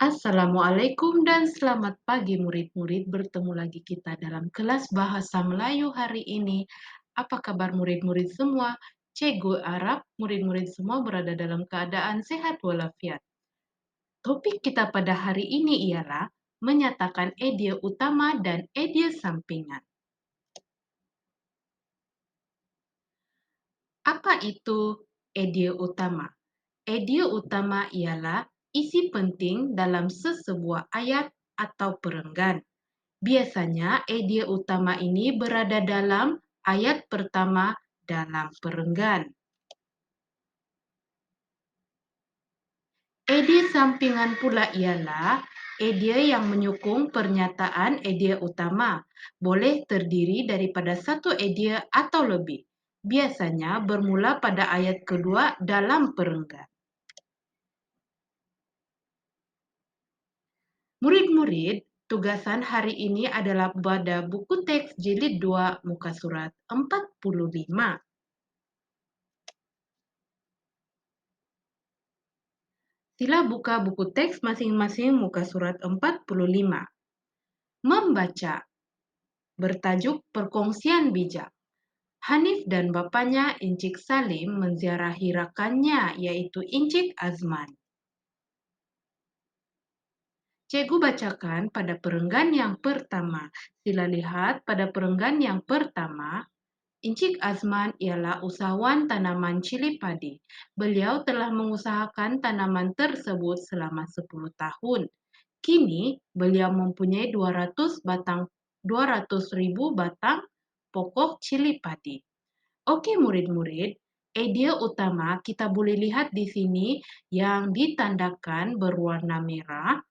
Assalamualaikum dan selamat pagi murid-murid. Bertemu lagi kita dalam kelas Bahasa Melayu hari ini. Apa kabar murid-murid semua? Cikgu harap murid-murid semua berada dalam keadaan sehat walafiat. Topik kita pada hari ini ialah menyatakan idea utama dan idea sampingan. Apa itu idea utama? Idea utama ialah isi penting dalam sesebuah ayat atau perenggan. Biasanya idea utama ini berada dalam ayat pertama dalam perenggan. Idea sampingan pula ialah idea yang menyokong pernyataan idea utama. Boleh terdiri daripada satu idea atau lebih. Biasanya bermula pada ayat kedua dalam perenggan. Murid-murid, tugasan hari ini adalah pada buku teks jilid 2 muka surat 45. Sila buka buku teks masing-masing muka surat 45. Membaca. Bertajuk Perkongsian Bijak. Hanif dan bapaknya Encik Salim menziarahi rakannya yaitu Encik Azman. Cikgu bacakan pada perenggan yang pertama. Sila lihat pada perenggan yang pertama. Encik Azman ialah usahawan tanaman cili padi. Beliau telah mengusahakan tanaman tersebut selama 10 tahun. Kini beliau mempunyai 200.000 batang pokok cili padi. Oke murid-murid, idea utama kita boleh lihat di sini yang ditandakan berwarna merah.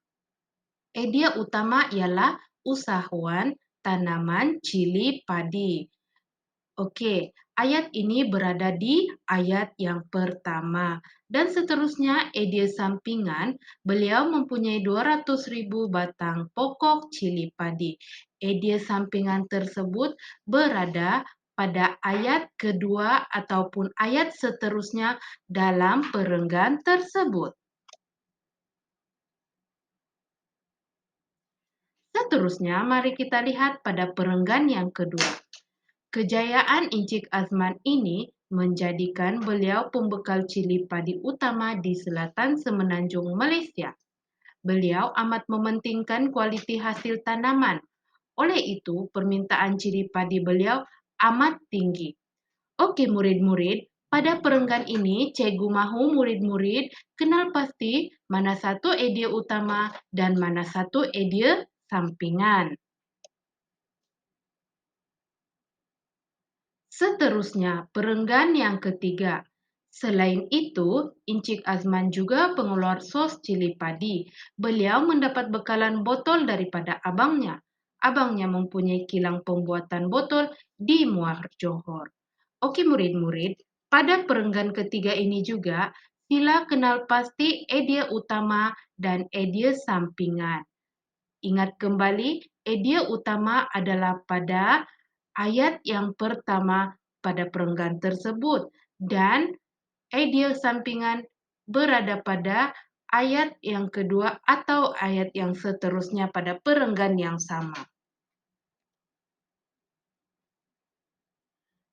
Idea utama ialah usahawan tanaman cili padi. Oke, ayat ini berada di ayat yang pertama. Dan seterusnya, idea sampingan, beliau mempunyai 200.000 batang pokok cili padi. Idea sampingan tersebut berada pada ayat kedua ataupun ayat seterusnya dalam perenggan tersebut. Seterusnya, mari kita lihat pada perenggan yang kedua. Kejayaan Encik Azman ini menjadikan beliau pembekal cili padi utama di selatan semenanjung Malaysia. Beliau amat mementingkan kualiti hasil tanaman. Oleh itu, permintaan cili padi beliau amat tinggi. Oke murid-murid, pada perenggan ini cikgu mahu murid-murid kenal pasti mana satu idea utama dan mana satu idea sampingan. Seterusnya, perenggan yang ketiga. Selain itu, Encik Azman juga pengeluar sos cili padi. Beliau mendapat bekalan botol daripada abangnya. Abangnya mempunyai kilang pembuatan botol di Muar Johor. Oke murid-murid, pada perenggan ketiga ini juga, sila kenal pasti idea utama dan idea sampingan. Ingat kembali, idea utama adalah pada ayat yang pertama pada perenggan tersebut dan idea sampingan berada pada ayat yang kedua atau ayat yang seterusnya pada perenggan yang sama.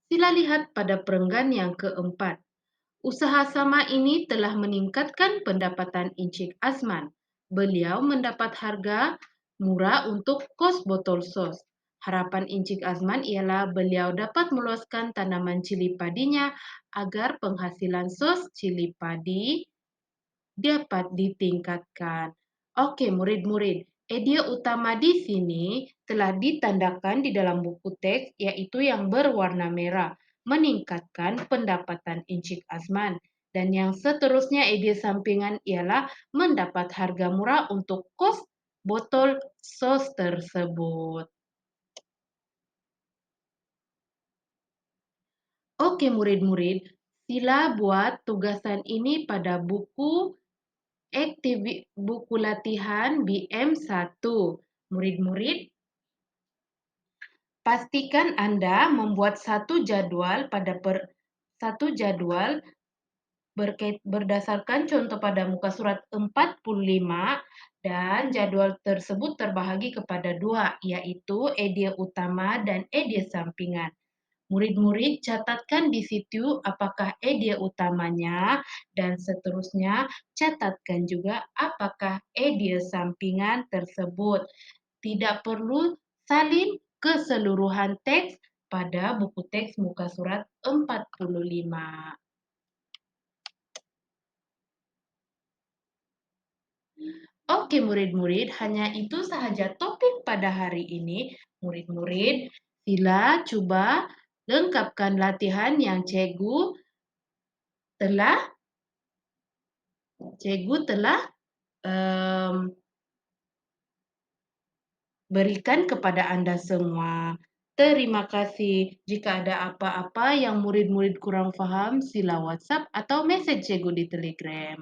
Sila lihat pada perenggan yang keempat. Usaha sama ini telah meningkatkan pendapatan Encik Azman. Beliau mendapat harga murah untuk kos botol sos. Harapan Encik Azman ialah beliau dapat meluaskan tanaman cili padinya agar penghasilan sos cili padi dapat ditingkatkan. Oke, murid-murid, idea utama di sini telah ditandakan di dalam buku teks, yaitu yang berwarna merah, meningkatkan pendapatan Encik Azman. Dan yang seterusnya ide sampingan ialah mendapat harga murah untuk kos botol sos tersebut. Oke murid-murid, sila buat tugasan ini pada buku buku latihan BM1. Murid-murid, pastikan Anda membuat satu jadwal Berdasarkan contoh pada muka surat 45 dan jadwal tersebut terbahagi kepada dua, yaitu EDA utama dan EDA sampingan. Murid-murid catatkan di situ apakah EDA utamanya dan seterusnya catatkan juga apakah EDA sampingan tersebut. Tidak perlu salin keseluruhan teks pada buku teks muka surat 45. Oke murid-murid, hanya itu sahaja topik pada hari ini. Murid-murid, sila coba lengkapkan latihan yang telah Cikgu telah em, berikan kepada Anda semua. Terima kasih. Jika ada apa-apa yang murid-murid kurang paham, sila WhatsApp atau message Cikgu di Telegram.